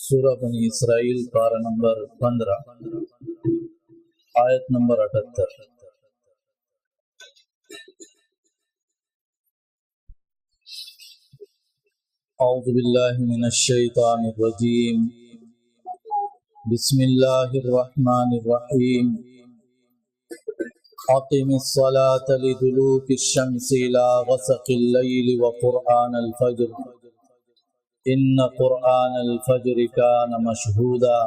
سورہ بنی اسرائیل پارہ نمبر 15 آیت نمبر 78۔ اعوذ باللہ من الشیطان الرجیم، بسم اللہ الرحمن الرحیم۔ اقم الصلاة لدلوک الشمس الى غسق اللیل وقرآن الفجر ان قرآن الفجر كان مشهودا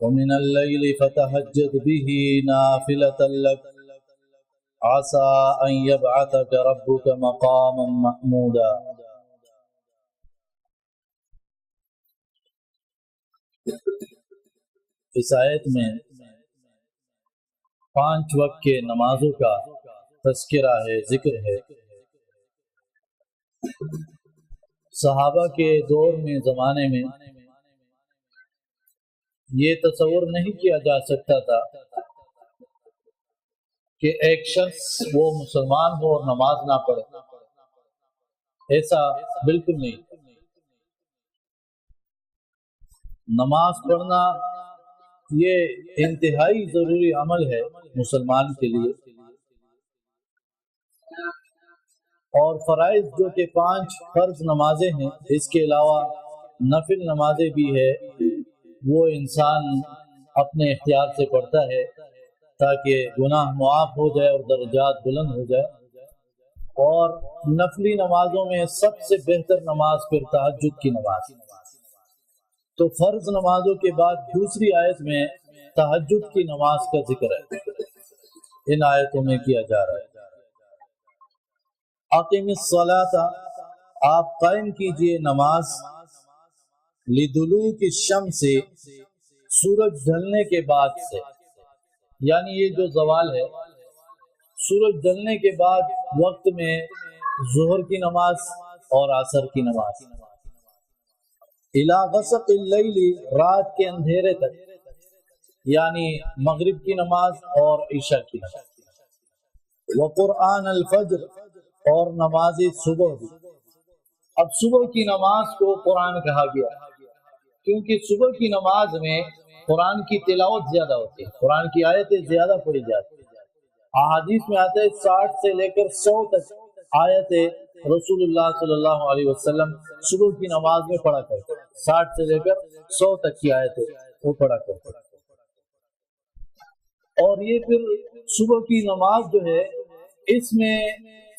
ومن الليل فتهجد به نافلة لك عسى أن يبعثك ربك مقاما محمودا۔ اس آیت میں 5 وقت کے نمازوں کا تذکرہ ہے، ذکر ہے۔ صحابہ کے دور میں، زمانے میں یہ تصور نہیں کیا جا سکتا تھا کہ ایک شخص وہ مسلمان ہو اور نماز نہ پڑھے، ایسا بالکل نہیں۔ نماز پڑھنا یہ انتہائی ضروری عمل ہے مسلمان کے لیے، اور فرائض جو کہ 5 فرض نمازیں ہیں، اس کے علاوہ نفل نمازیں بھی ہے، وہ انسان اپنے اختیار سے پڑھتا ہے تاکہ گناہ معاف ہو جائے اور درجات بلند ہو جائے۔ اور نفلی نمازوں میں سب سے بہتر نماز پھر تہجد کی نماز۔ تو فرض نمازوں کے بعد دوسری آیت میں تہجد کی نماز کا ذکر ہے، ان آیتوں میں کیا جا رہا ہے۔ اقم الصلاۃ، آپ قائم کیجئے نماز، لدلوک الشمس، سورج ڈھلنے کے بعد سے، یعنی یہ جو زوال ہے، سورج ڈھلنے کے بعد وقت میں ظہر کی نماز اور عصر کی نماز، الی غسق اللیل، رات کے اندھیرے تک، یعنی مغرب کی نماز اور عشاء کی نماز، وقرآن الفجر، اور نماز صبح بھی۔ اب صبح کی نماز کو قرآن کہا گیا کیونکہ صبح کی نماز میں قرآن کی تلاوت زیادہ ہوتی ہے، قرآن کی آیتیں زیادہ پڑھی جاتی ہیں۔ احادیث میں آتا ہے 60 سے لے کر 100 تک آیتیں رسول اللہ صلی اللہ علیہ وسلم صبح کی نماز میں پڑھا کرتے ہیں، 60 سے لے کر 100 تک کی آیتیں وہ پڑھا کرتے ہیں۔ اور یہ پھر صبح کی نماز جو ہے، اس میں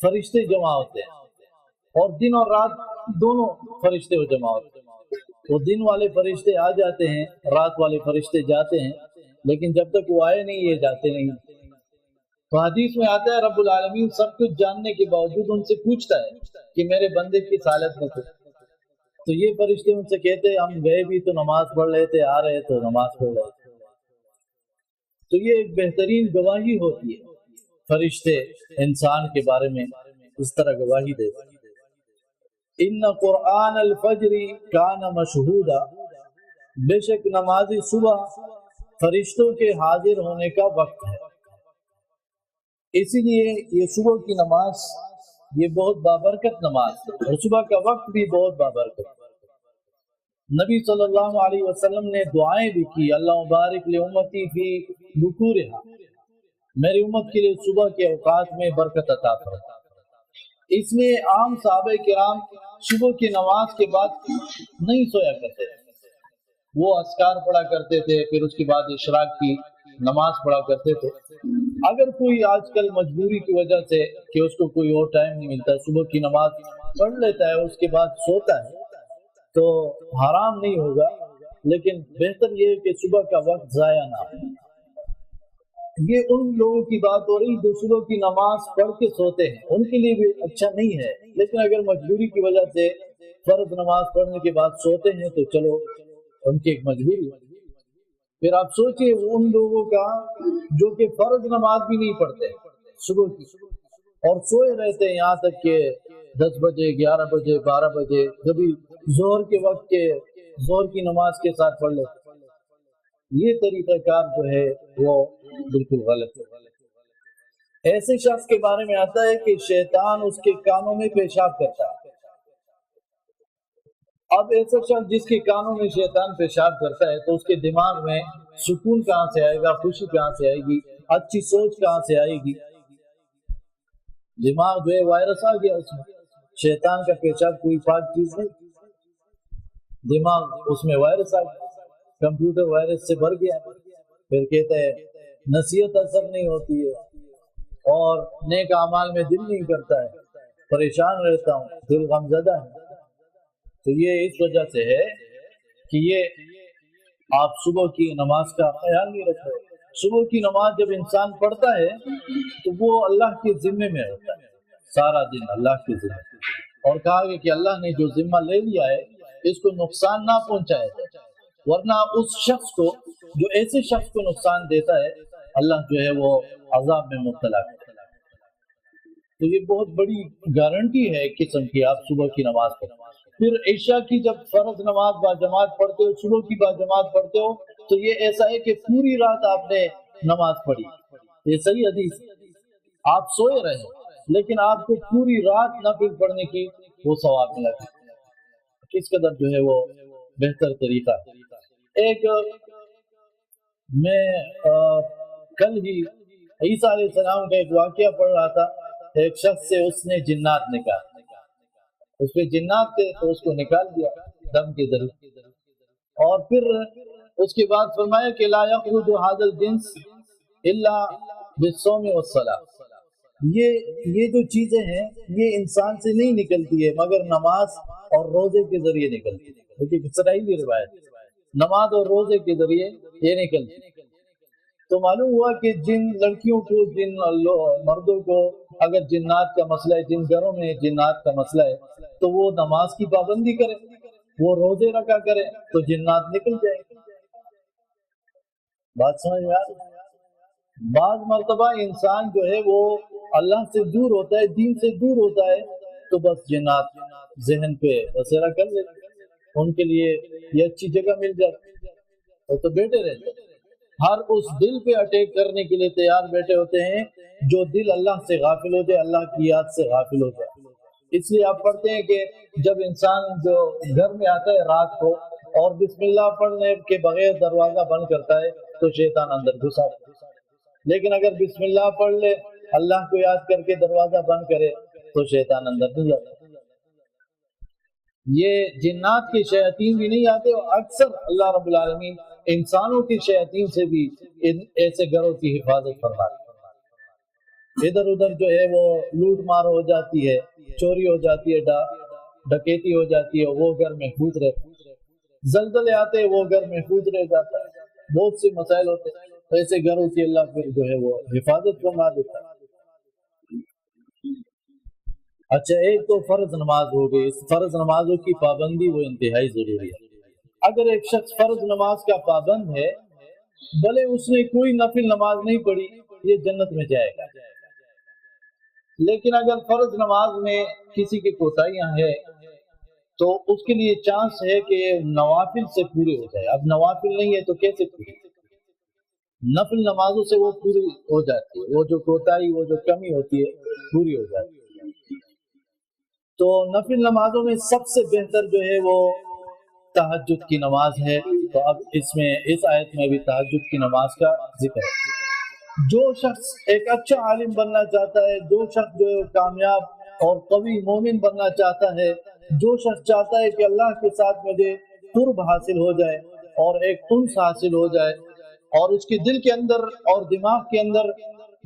فرشتے جمع ہوتے ہیں، اور دن اور رات دونوں فرشتے جمع ہوتے ہیں۔ وہ دن والے فرشتے آ جاتے ہیں، رات والے فرشتے جاتے ہیں، لیکن جب تک وہ آئے نہیں یہ جاتے نہیں۔ تو حدیث میں آتا ہے رب العالمین سب کچھ جاننے کے باوجود ان سے پوچھتا ہے کہ میرے بندے کس حالت میں تھے، تو یہ فرشتے ان سے کہتے ہیں ہم گئے بھی تو نماز پڑھ رہے تھے، آ رہے تو نماز پڑھ رہے تھے۔ تو یہ ایک بہترین گواہی ہوتی ہے، فرشتے انسان کے بارے میں اس طرح گواہی دیتے ہیں۔ ان قرآن الفجر کان مشہودا، بے شک نماز صبح فرشتوں کے حاضر ہونے کا وقت ہے، اسی لیے یہ صبح کی نماز یہ بہت بابرکت نماز ہے، اور صبح کا وقت بھی بہت بابرکت ہے۔ نبی صلی اللہ علیہ وسلم نے دعائیں بھی کی، اللہ مبارک لامتی فی بکورہا، میری امت کے لیے صبح کے اوقات میں برکت عطا فرما۔ اس میں عام صحابہ کرام صبح کی نماز کے بعد نہیں سویا کرتے تھے، وہ اذکار پڑھا کرتے تھے، پھر اس کے بعد اشراق کی نماز پڑھا کرتے تھے۔ اگر کوئی آج کل مجبوری کی وجہ سے کہ اس کو کوئی اور ٹائم نہیں ملتا، صبح کی نماز پڑھ لیتا ہے اس کے بعد سوتا ہے تو حرام نہیں ہوگا، لیکن بہتر یہ ہے کہ صبح کا وقت ضائع نہ ہو۔ یہ ان لوگوں کی بات ہو رہی جو صبح کی نماز پڑھ کے سوتے ہیں، ان کے لیے بھی اچھا نہیں ہے، لیکن اگر مجبوری کی وجہ سے فرض نماز پڑھنے کے بعد سوتے ہیں تو چلو ان کی ایک مجبوری ہے۔ پھر آپ سوچئے ان لوگوں کا جو کہ فرض نماز بھی نہیں پڑھتے صبح کی، اور سوئے رہتے ہیں یہاں تک کہ 10 بجے 11 بجے 12 بجے، کبھی ظہر کے وقت کے ظہر کی نماز کے ساتھ پڑھ لیتے۔ یہ طریقہ کار جو ہے وہ بالکل غلط ہے۔ ایسے شخص کے بارے میں آتا ہے کہ شیطان اس کے کانوں میں پیشاب کرتا ہے، اب ایسا شخص جس کے کانوں میں شیطان پیشاب کرتا ہے تو اس کے دماغ میں سکون کہاں سے آئے گا، خوشی کہاں سے آئے گی، اچھی سوچ کہاں سے آئے گی؟ دماغ جو ہے وائرس آ گیا اس میں، شیطان کا پیشاب کوئی پاک چیز نہیں، دماغ اس میں وائرس آ گیا، کمپیوٹر وائرس سے بھر گیا، پھر کہتے ہیں نصیحت اثر نہیں ہوتی ہے اور نیک اعمال میں دل نہیں کرتا ہے، پریشان رہتا ہوں، دل غمزدہ ہے۔ تو یہ اس وجہ سے ہے کہ یہ آپ صبح کی نماز کا خیال نہیں رکھ رہے۔ صبح کی نماز جب انسان پڑھتا ہے تو وہ اللہ کے ذمے میں ہوتا ہے، سارا دن اللہ کے ذمے، اور کہا گیا کہ اللہ نے جو ذمہ لے لیا ہے اس کو نقصان نہ پہنچایا جائے، ورنہ اس شخص کو جو ایسے شخص کو نقصان دیتا ہے اللہ جو ہے وہ عذاب میں مبتلا کرتا ہے۔ تو یہ بہت بڑی گارنٹی ہے ایک قسم کی، آپ صبح کی نماز پڑھیں۔ پھر عشاء کی جب فرض نماز باجماعت پڑھتے ہو، صبح کی باجماعت پڑھتے ہو، تو یہ ایسا ہے کہ پوری رات آپ نے نماز پڑھی، یہ صحیح حدیث، آپ سوئے رہے لیکن آپ کو پوری رات نفل پڑھنے کی وہ ثواب ملا۔ کس قدر جو ہے وہ بہتر طریقہ۔ ایک میں کل ہی عیسیٰ علیہ السلام کا ایک واقعہ پڑھ رہا تھا، ایک شخص سے اس نے جنات نکال، اس پہ جنات تھے تو اس کو نکال دیا دم کے ذریعے، اور پھر اس کے بعد فرمایا کہ لا یخرج ھذا الجنس الا بالصوم والصلاۃ، یہ جو چیزیں ہیں یہ انسان سے نہیں نکلتی ہے مگر نماز اور روزے کے ذریعے نکلتی ہے۔ دیکھیے اسرائیلی روایت، نماز اور روزے کے ذریعے یہ نکلتی ہے۔ تو معلوم ہوا کہ جن لڑکیوں کو، جن مردوں کو اگر جنات کا مسئلہ ہے، جن گھروں میں جنات کا مسئلہ ہے تو وہ نماز کی پابندی کرے، وہ روزے رکھا کرے تو جنات نکل جائے۔ بات سمجھ میں آ رہی؟ بعض مرتبہ انسان جو ہے وہ اللہ سے دور ہوتا ہے، دین سے دور ہوتا ہے، تو بس جنات ذہن پہ بسیرا کر لیتے، ان کے لیے یہ اچھی جگہ مل جاتی، وہ تو بیٹھے رہتے ہیں، ہر اس دل پہ اٹیک کرنے کے لیے تیار بیٹھے ہوتے ہیں جو دل اللہ سے غافل ہو جائے، اللہ کی یاد سے غافل ہو جائے۔ اس لیے آپ پڑھتے ہیں کہ جب انسان جو گھر میں آتا ہے رات کو اور بسم اللہ پڑھنے کے بغیر دروازہ بند کرتا ہے تو شیطان اندر گھس آتا ہے، لیکن اگر بسم اللہ پڑھ لے، اللہ کو یاد کر کے دروازہ بند کرے تو شیطان اندر نہیں جاتا۔ یہ جنات کے شیاطین بھی نہیں آتے، اور اکثر اللہ رب العالمین انسانوں کی شیاطین سے بھی ایسے گھروں کی حفاظت فرماتے ہیں۔ ادھر ادھر جو ہے وہ لوٹ مار ہو جاتی ہے، چوری ہو جاتی ہے، ڈکیتی ہو جاتی ہے، وہ گھر محفوظ رہتے ہیں، زلزلے آتے ہیں وہ گھر محفوظ رہ جاتا ہے، بہت سے مسائل ہوتے ہیں، تو ایسے گھروں کی اللہ پھر جو ہے وہ حفاظت فرما دیتا ہے۔ اچھا، ایک تو فرض نماز ہو گئی، اس فرض نمازوں کی پابندی وہ انتہائی ضروری ہے۔ اگر ایک شخص فرض نماز کا پابند ہے، بھلے اس نے کوئی نفل نماز نہیں پڑھی، یہ جنت میں جائے گا، لیکن اگر فرض نماز میں کسی کی کوتاہیاں ہیں تو اس کے لیے چانس ہے کہ نوافل سے پوری ہو جائے۔ اب نوافل نہیں ہے تو کیسے پوری؟ نفل نمازوں سے وہ پوری ہو جاتی ہے، وہ جو کوتاہی، وہ جو کمی ہوتی ہے پوری ہو جاتی ہے۔ تو نفل نمازوں میں سب سے بہتر جو ہے وہ تہجد کی نماز ہے۔ تو اب اس میں اس آیت میں بھی تہجد کی نماز کا ذکر ہے۔ جو شخص ایک اچھا عالم بننا چاہتا ہے، جو شخص جو کامیاب اور قوی مومن بننا چاہتا ہے، جو شخص چاہتا ہے کہ اللہ کے ساتھ مجھے قرب حاصل ہو جائے اور ایک انس حاصل ہو جائے اور اس کے دل کے اندر اور دماغ کے اندر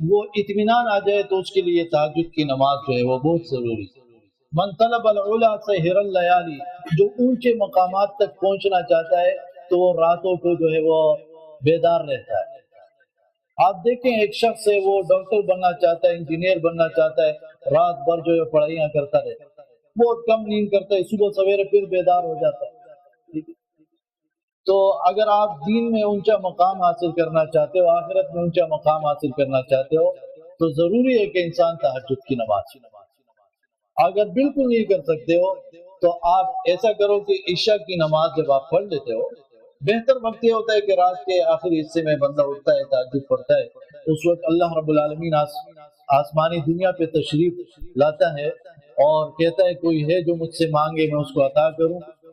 وہ اطمینان آ جائے، تو اس کے لیے تہجد کی نماز جو ہے وہ بہت ضروری ہے۔ من طلب العلا سہر اللیالی، جو اونچے مقامات تک پہنچنا چاہتا ہے تو وہ راتوں کو جو ہے وہ بیدار رہتا ہے۔ آپ دیکھیں ایک شخص ہے، وہ ڈاکٹر بننا چاہتا ہے، انجینئر بننا چاہتا ہے، رات بھر جو ہے پڑھائیاں کرتا رہتا ہے، بہت کم نیند کرتا ہے، صبح سویرے پھر بیدار ہو جاتا ہے۔ تو اگر آپ دین میں اونچا مقام حاصل کرنا چاہتے ہو، آخرت میں اونچا مقام حاصل کرنا چاہتے ہو، تو ضروری ہے کہ انسان تہجد کی نماز۔ اگر بالکل نہیں کر سکتے ہو تو آپ ایسا کرو کہ عشاء کی نماز جب آپ پڑھ لیتے ہو، بہتر وقت یہ ہوتا ہے کہ رات کے آخری حصے میں بندہ اٹھتا ہے، تہجد پڑھتا ہے، اس وقت اللہ رب العالمین آسمانی دنیا پہ تشریف لاتا ہے اور کہتا ہے کوئی ہے جو مجھ سے مانگے میں اس کو عطا کروں،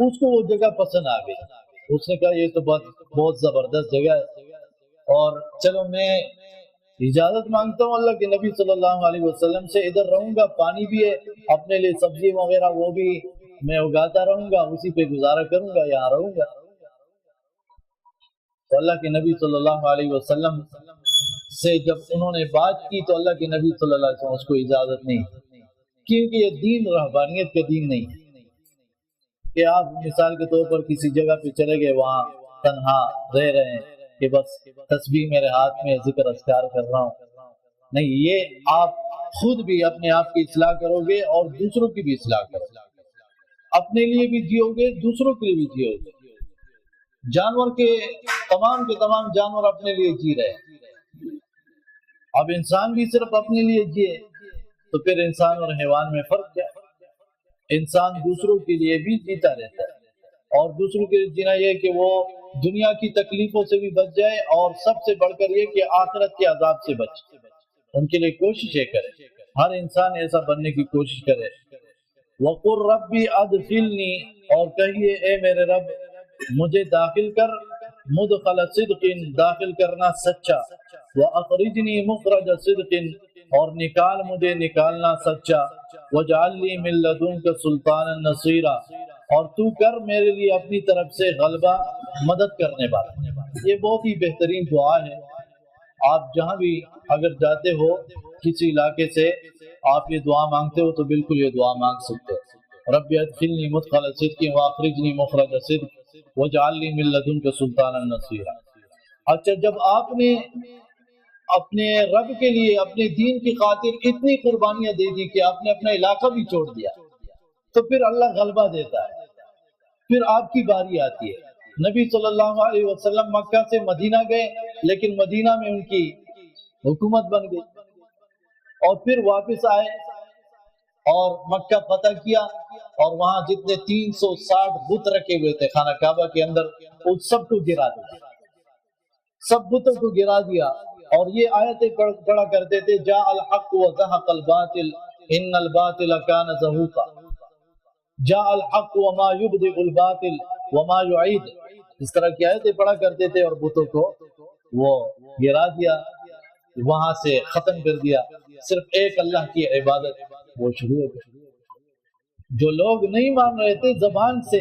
اس کو وہ جگہ پسند آ گئی. اس نے کہا یہ تو بہت زبردست جگہ ہے، اور چلو میں اجازت مانگتا ہوں اللہ کے نبی صلی اللہ علیہ وسلم سے، ادھر رہوں گا، پانی بھی ہے اپنے لیے، سبزی وغیرہ وہ بھی میں اگاتا رہوں گا، اسی پہ گزارا کروں گا، یہاں رہوں گا. تو اللہ کے نبی صلی اللہ علیہ وسلم سے جب انہوں نے بات کی تو اللہ کے نبی صلی اللہ علیہ وسلم اس کو اجازت نہیں، کیونکہ یہ دین رہبانیت کا دین نہیں کہ آپ مثال کے طور پر کسی جگہ پہ چلے گئے، وہاں تنہا رہ رہے ہیں کہ بس تسبیح میرے ہاتھ میں، ذکر اذکار کر رہا ہوں. نہیں، یہ آپ خود بھی اپنے آپ کی اصلاح کرو گے اور دوسروں کی بھی اصلاح کرو گے، اپنے لیے بھی جیو گے، دوسروں کے لیے بھی جیو گے. جانور کے تمام جانور اپنے لیے جی رہے ہیں، اب انسان بھی صرف اپنے لیے جیے تو پھر انسان اور حیوان میں فرق کیا؟ انسان دوسروں کے لیے بھی جیتا رہتا ہے، اور دوسروں کے لیے جینا یہ کہ وہ دنیا کی تکلیفوں سے بھی بچ جائے، اور سب سے بڑھ کر یہ کہ آخرت کے عذاب سے بچے، ان کے لیے کوششیں کرے. ہر انسان ایسا بننے کی کوشش کرے. وَقُلْ رَبِّ أَدْخِلْنِي، اور کہیے اے میرے رب مجھے داخل کر، مدخل صدق، داخل کرنا سچا، وَأَخْرِجْنِي مُخْرَجَ صدق، اور نکال مجھے نکالنا سچا، وَاجْعَلْ لِي مِن لَّدُنْكَ سُلْطَانًا نَصِيرًا، اور تو کر میرے لیے اپنی طرف سے غلبہ، مدد کرنے والا. یہ بہت ہی بہترین دعا ہے. آپ جہاں بھی اگر جاتے ہو کسی علاقے سے آپ یہ دعا مانگتے ہو تو بالکل یہ دعا مانگ سکتے ہو. رب ادخلنی مدخل صدق واخرجنی مخرج صدق واجعل لی من لدنک سلطانا نصیرا. اچھا، جب آپ نے اپنے رب کے لیے، اپنے دین کی خاطر اتنی قربانیاں دے دی کہ آپ نے اپنا علاقہ بھی چھوڑ دیا، تو پھر اللہ غلبہ دیتا ہے، پھر آپ کی باری آتی ہے. نبی صلی اللہ علیہ وسلم مکہ سے مدینہ گئے، لیکن مدینہ میں ان کی حکومت بن گئی، اور پھر واپس آئے اور مکہ فتح کیا، اور وہاں جتنے 360 بت رکھے ہوئے تھے خانہ کعبہ کے اندر، ان سب کو گرا دیا، سب بتوں کو گرا دیا. اور یہ آیتیں پڑھا کرتے تھے، جاء الحق وزهق الباطل ان الباطل كان زهوقا، جاء الحق وما يبدئ الباطل وما يعيد. اس طرح کی آیتیں پڑھا کرتے تھے اور بتوں کو وہ گرا دیا، وہاں سے ختم کر دیا. صرف ایک اللہ کی عبادت وہ شروع ہو گئی. جو لوگ نہیں مان رہے تھے زبان سے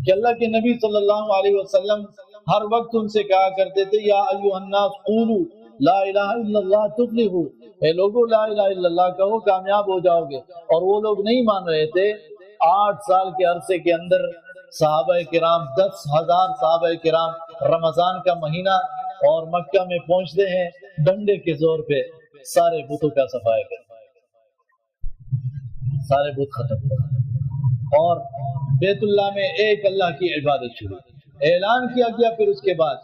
کہ اللہ کے نبی صلی اللہ علیہ وسلم ہر وقت ان سے کہا کرتے تھے، یا ایھا الناس قولوا لا الہ الا اللہ تفلحوا، اے لوگو لا الہ الا اللہ کہو کامیاب ہو جاؤ گے. اور وہ لوگ نہیں مان رہے تھے. 8 سال کے عرصے کے اندر صحابہ کرام، 10,000 صحابہ کرام رمضان کا مہینہ اور مکہ میں پہنچتے ہیں، ڈنڈے کے زور پہ سارے بتوں کا صفایا کرتے، سارے بت ختم کرتے، اور بیت اللہ میں ایک اللہ کی عبادت شروع. اعلان کیا گیا پھر اس کے بعد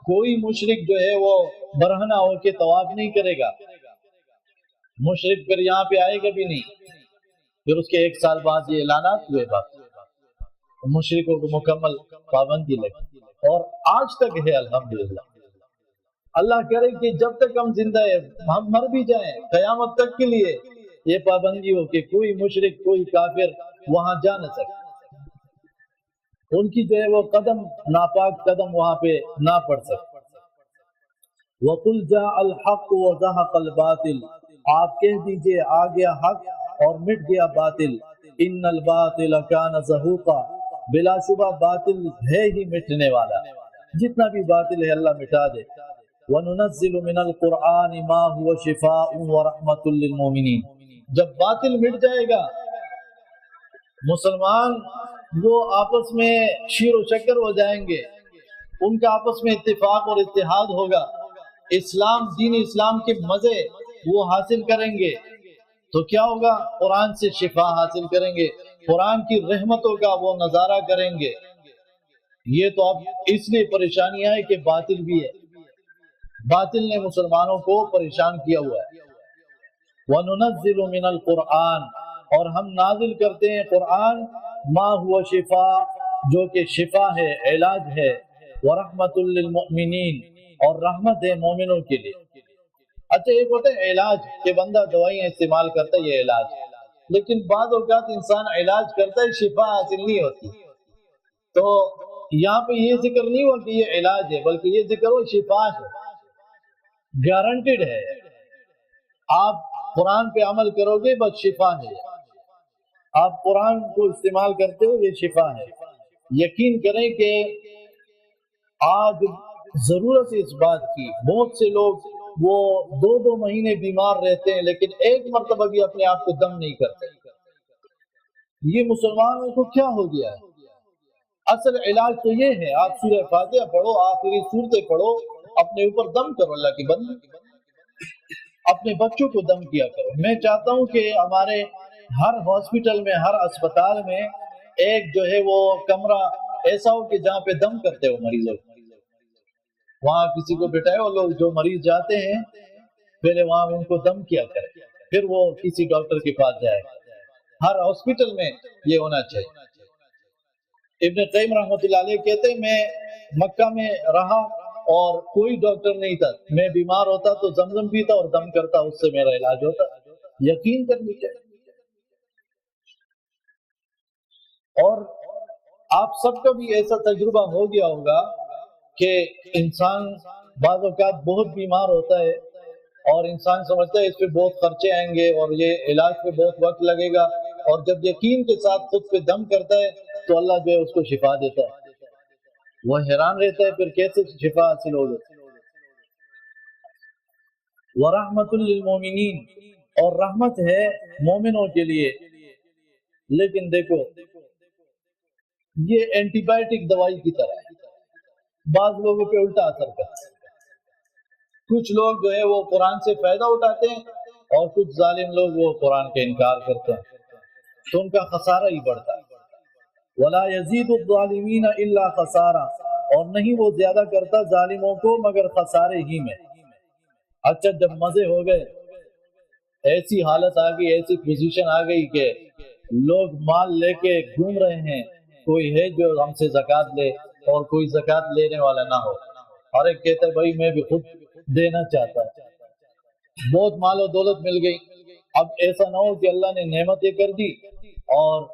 کوئی مشرک جو ہے وہ برہنہ ہو کے طواف نہیں کرے گا، مشرک پھر یہاں پہ آئے گا بھی نہیں. پھر اس کے 1 سال بعد یہ اعلانات ہوئے، مشرکوں کو مکمل پابندی لگی، اور آج تک ہے الحمدللہ. اللہ کرے کہ جب تک ہم زندہ ہیں، ہم مر بھی جائیں، قیامت تک کے لیے یہ پابندی ہو کہ کوئی مشرک، کوئی کافر وہاں جا نہ سکے، ان کی جو ہے وہ قدم، ناپاک قدم وہاں پہ نہ پڑ سکے. وَقُلْ جَاءَ الْحَقُّ وَزَهَقَ الْبَاطِلُ، آپ کہہ دیجئے آ گیا حق اور مٹ گیا باطل. ان الباطل كان زهوقا، بلا شبہ باطل ہے ہی مٹنے والا، جتنا بھی باطل ہے اللہ مٹا دے. وَنُنَزِّلُ مِنَ الْقُرْآنِ مَا هُوَ شِفَاءٌ وَرَحْمَةٌ لِّلْمُؤْمِنِينَ. جب باطل مٹ جائے گا، مسلمان وہ آپس میں شیر و شکر ہو جائیں گے، ان کا آپس میں اتفاق اور اتحاد ہوگا، اسلام، دین اسلام کے مزے وہ حاصل کریں گے. تو کیا ہوگا؟ قرآن سے شفا حاصل کریں گے، قرآن کی رحمتوں کا وہ نظارہ کریں گے. یہ تو اب اس لیے پریشانیاں ہے کہ باطل بھی ہے، باطل نے مسلمانوں کو پریشان کیا ہوا ہے. وَنُنَزِّلُ مِنَ الْقُرْآنِ، اور ہم نازل کرتے ہیں قرآن، ما ہوا شفا، جو کہ شفا ہے، علاج ہے، وَرَحْمَةٌ لِّلْمُؤْمِنِينَ، اور رحمت ہے مومنوں کے لیے. اچھا، ایک ہوتا ہے علاج کہ بندہ دوائیاں استعمال کرتا ہے، یہ علاج، لیکن بعض اوقات انسان علاج کرتا ہے، شفا حاصل نہیں ہوتی. تو یہاں پہ یہ ذکر نہیں ہوا کہ یہ علاج ہے، بلکہ یہ ذکر ہو شفا ہے، گارنٹیڈ ہے۔ آپ قرآن پہ عمل کرو گے بس شفا ہے، آپ قرآن کو استعمال کرتے ہو یہ شفا ہے۔ یقین کریں کہ آج ضرورت اس بات کی، بہت سے لوگ وہ 2 مہینے بیمار رہتے ہیں لیکن ایک مرتبہ بھی اپنے آپ کو دم نہیں کرتے۔ یہ مسلمانوں کو کیا ہو گیا ہے؟ اصل علاج تو یہ ہے، آپ سورہ فاتحہ پڑھو، آخری صورتیں پڑھو، اپنے اوپر دم کرو، اللہ کی بندی اپنے بچوں کو دم کیا کرو۔ میں چاہتا ہوں کہ ہمارے ہر ہاسپٹل میں، ہر اسپتال میں ایک جو ہے وہ کمرہ ایسا ہو کہ جہاں پہ دم کرتے ہو مریضوں کو، وہاں کسی کو بٹھائے، وہ لوگ جو مریض جاتے ہیں پہلے وہاں ان کو دم کیا کرے، پھر وہ کسی ڈاکٹر کے پاس جائے۔ ہر ہاسپٹل میں یہ ہونا چاہیے۔ ابن قیم رحمۃ اللہ علیہ کہتے ہیں میں مکہ میں رہا اور کوئی ڈاکٹر نہیں تھا، میں بیمار ہوتا تو زمزم پیتا اور دم کرتا، اس سے میرا علاج ہوتا۔ یقین کرنی چاہیے۔ اور آپ سب کا بھی ایسا تجربہ ہو گیا ہوگا کہ انسان بعض اوقات بہت بیمار ہوتا ہے اور انسان سمجھتا ہے اس پہ بہت خرچے آئیں گے اور یہ علاج پہ بہت وقت لگے گا، اور جب یقین کے ساتھ خود پہ دم کرتا ہے تو اللہ جو ہے اس کو شفا دیتا ہے۔ وہ حیران رہتا ہے پھر کیسے شفا حاصل ہو گئی۔ وَرَحْمَةٌ لِّلْمُؤْمِنِينَ، اور رحمت ہے مومنوں کے لیے۔ لیکن دیکھو یہ اینٹی بائیوٹک دوائی کی طرح ہے، بعض لوگوں پہ الٹا اثر کرتا ہے۔ کچھ لوگ جو ہے وہ قرآن سے فائدہ اٹھاتے ہیں اور کچھ ظالم لوگ وہ قرآن کا انکار کرتے ہیں، تو ان کا خسارہ ہی بڑھتا ہے۔ وَلَا يَزِيدُ الظَّالِمِينَ إِلَّا خَسَارًا، اور نہیں وہ زیادہ کرتا ظالموں کو مگر خسارے ہی میں۔ اچھا جب مزے ہو گئے، ایسی حالت آ گئی، ایسی پوزیشن آ گئی کہ لوگ مال لے کے گھوم رہے ہیں، کوئی ہے جو ہم سے زکوٰۃ لے اور کوئی زکوٰۃ لینے والا نہ ہو، اور ایک کہتا ہے بھائی میں بھی خود دینا چاہتا ہے، بہت مال و دولت مل گئی۔ اب ایسا نہ ہو کہ اللہ نے نعمتیں کر دی اور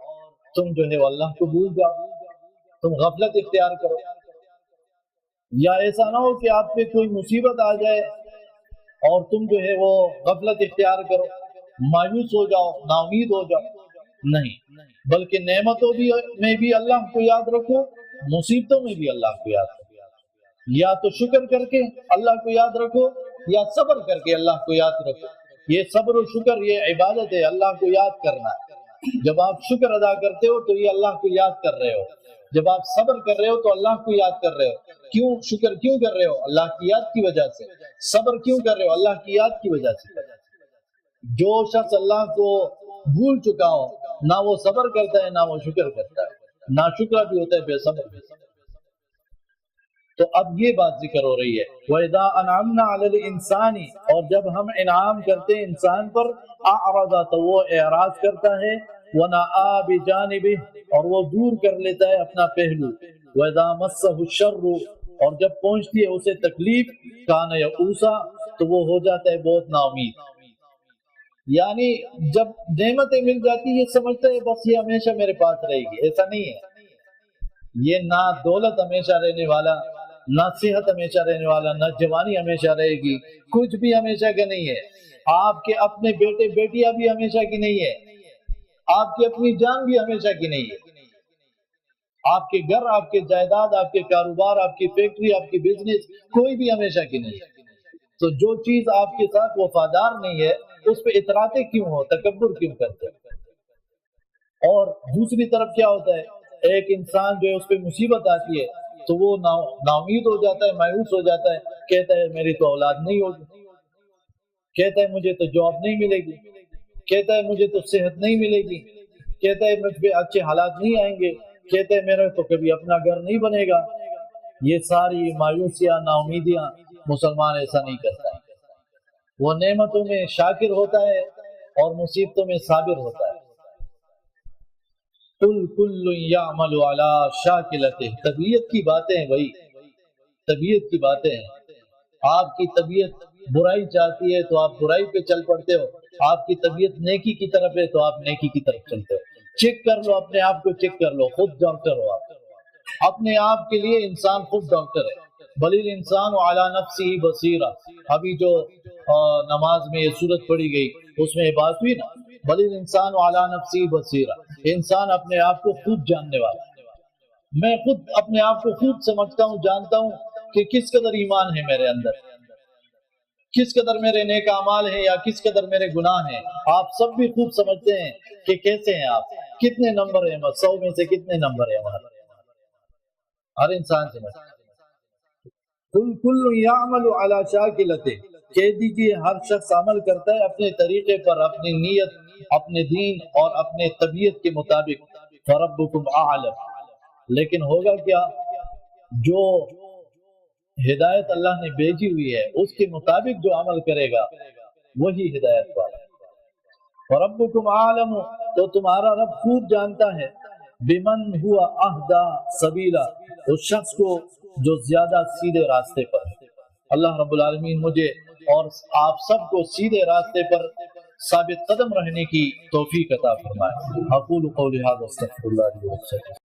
تم جو ہے اللہ کو بھول جاؤ، تم غفلت اختیار کرو، یا ایسا نہ ہو کہ آپ پہ کوئی مصیبت آ جائے اور تم جو ہے وہ غفلت اختیار کرو، مایوس ہو جاؤ، نا امید ہو جاؤ۔ نہیں، بلکہ نعمتوں میں بھی اللہ کو یاد رکھو، مصیبتوں میں بھی اللہ کو یاد رکھو، یا تو شکر کر کے اللہ کو یاد رکھو یا صبر کر کے اللہ کو یاد رکھو۔ یہ صبر و شکر یہ عبادت ہے، اللہ کو یاد کرنا۔ جب آپ شکر ادا کرتے ہو تو یہ اللہ کو یاد کر رہے ہو، جب آپ صبر کر رہے ہو تو اللہ کو یاد کر رہے ہو۔ کیوں شکر کیوں کر رہے ہو؟ اللہ کی یاد کی وجہ سے۔ صبر کیوں کر رہے ہو؟ اللہ کی یاد کی وجہ سے۔ جو شخص اللہ کو بھول چکا ہو، نہ وہ صبر کرتا ہے نہ وہ شکر کرتا ہے، نہ شکر بھی ہوتا ہے بے صبر بھی۔ تو اب یہ بات ذکر ہو رہی ہے وَإِذَا أَنْعَمْنَا عَلَى الْإِنسَانِ، اور جب ہم انعام کرتے ہیں انسان پر، أَعْرَضَ، تو وہ اعراض کرتا ہے، وَنَأَىٰ بِجَانِبِهِ، اور وہ دور کر لیتا ہے اپنا پہلو، وَإِذَا مَسَّهُ الشَّرُّ، اور جب پہنچتی ہے اسے تکلیف، كَانَ يَئُوسًا، تو وہ ہو جاتا ہے بہت نا امید۔ یعنی جب نعمتیں مل جاتی یہ سمجھتا ہے بس یہ ہمیشہ میرے پاس رہے گی، ایسا نہیں ہے۔ یہ نہ دولت ہمیشہ رہنے والا، نہ صحت ہمیشہ رہنے والا، نہ جوانی ہمیشہ رہے گی، کچھ بھی ہمیشہ کا نہیں ہے۔ آپ کے اپنے بیٹے بیٹیاں بھی ہمیشہ کی نہیں ہے، آپ کی اپنی جان بھی ہمیشہ کی نہیں ہے، آپ کے گھر، آپ کے جائیداد، آپ کے کاروبار، آپ کی فیکٹری، آپ کی بزنس، کوئی بھی ہمیشہ کی نہیں ہے۔ تو جو چیز آپ کے ساتھ وفادار نہیں ہے اس پہ اتراتے کیوں ہو، تکبر کیوں کرتے ہو؟ اور دوسری طرف کیا ہوتا ہے، ایک انسان جو ہے اس پہ مصیبت آتی ہے تو وہ نا امید ہو جاتا ہے، مایوس ہو جاتا ہے، کہتا ہے میری تو اولاد نہیں ہوگی، کہتا ہے مجھے تو جاب نہیں ملے گی، کہتا ہے مجھے تو صحت نہیں ملے گی، کہتا ہے مجھ پہ اچھے حالات نہیں آئیں گے، کہتا ہے میرا تو کبھی اپنا گھر نہیں بنے گا۔ یہ ساری مایوسیاں، نا امیدیاں، مسلمان ایسا نہیں کرتا ہے، وہ نعمتوں میں شاکر ہوتا ہے اور مصیبتوں میں صابر ہوتا ہے۔ قُلْ كُلٌّ يَعْمَلُ عَلَىٰ شَاكِلَتِهِ، طبیعت کی باتیں ہیں بھائی، طبیعت کی باتیں ہیں۔ آپ کی طبیعت برائی چاہتی ہے تو آپ برائی پہ چل پڑتے ہو، آپ کی طبیعت نیکی کی طرف ہے تو آپ نیکی کی طرف چلتے ہو۔ چیک کر لو اپنے آپ کو، چیک کر لو، خود ڈاکٹر ہو آپ۔ اپنے آپ کے لیے انسان خود ڈاکٹر ہے. بل الانسان علی نفسہ بصیرہ. ابھی جو نماز میں یہ صورت پڑھی گئی اس میں یہ بات ہوئی نا، بل الانسان علی نفسہ بصیرہ. انسان اپنے آپ کو خوب جاننے والا ہے. میں خود اپنے آپ کو خوب سمجھتا ہوں، جانتا ہوں کہ کس قدر ایمان ہے میرے اندر، کس قدر میرے نیک اعمال ہیں یا کس قدر میرے گناہ ہیں. آپ سب بھی خوب سمجھتے ہیں کہ کیسے ہیں آپ، کتنے نمبر ہیں، 100 میں سے کتنے نمبر ہیں ہمارے. ہر انسان سمجھتا ہے. کل یعمل علی شاکلتہ، کہہ دیجیے ہر شخص عمل کرتا ہے اپنے طریقے پر، اپنی نیت، اپنے دین اور اپنے طبیعت کے مطابق. فربکم اعلم. لیکن ہوگا کیا، جو ہدایت اللہ نے بھیجی ہوئی ہے اس کے مطابق جو عمل کرے گا وہی ہدایت والا. فربکم اعلم، تو تمہارا رب خوب جانتا ہے، بمن ہوا اہدی سبیلا، اس شخص کو جو زیادہ سیدھے راستے پر. اللہ رب العالمین مجھے اور آپ سب کو سیدھے راستے پر ثابت قدم رہنے کی توفیق عطا فرمائے. اقول قولی ھذا استغفر اللہ لي ولکم.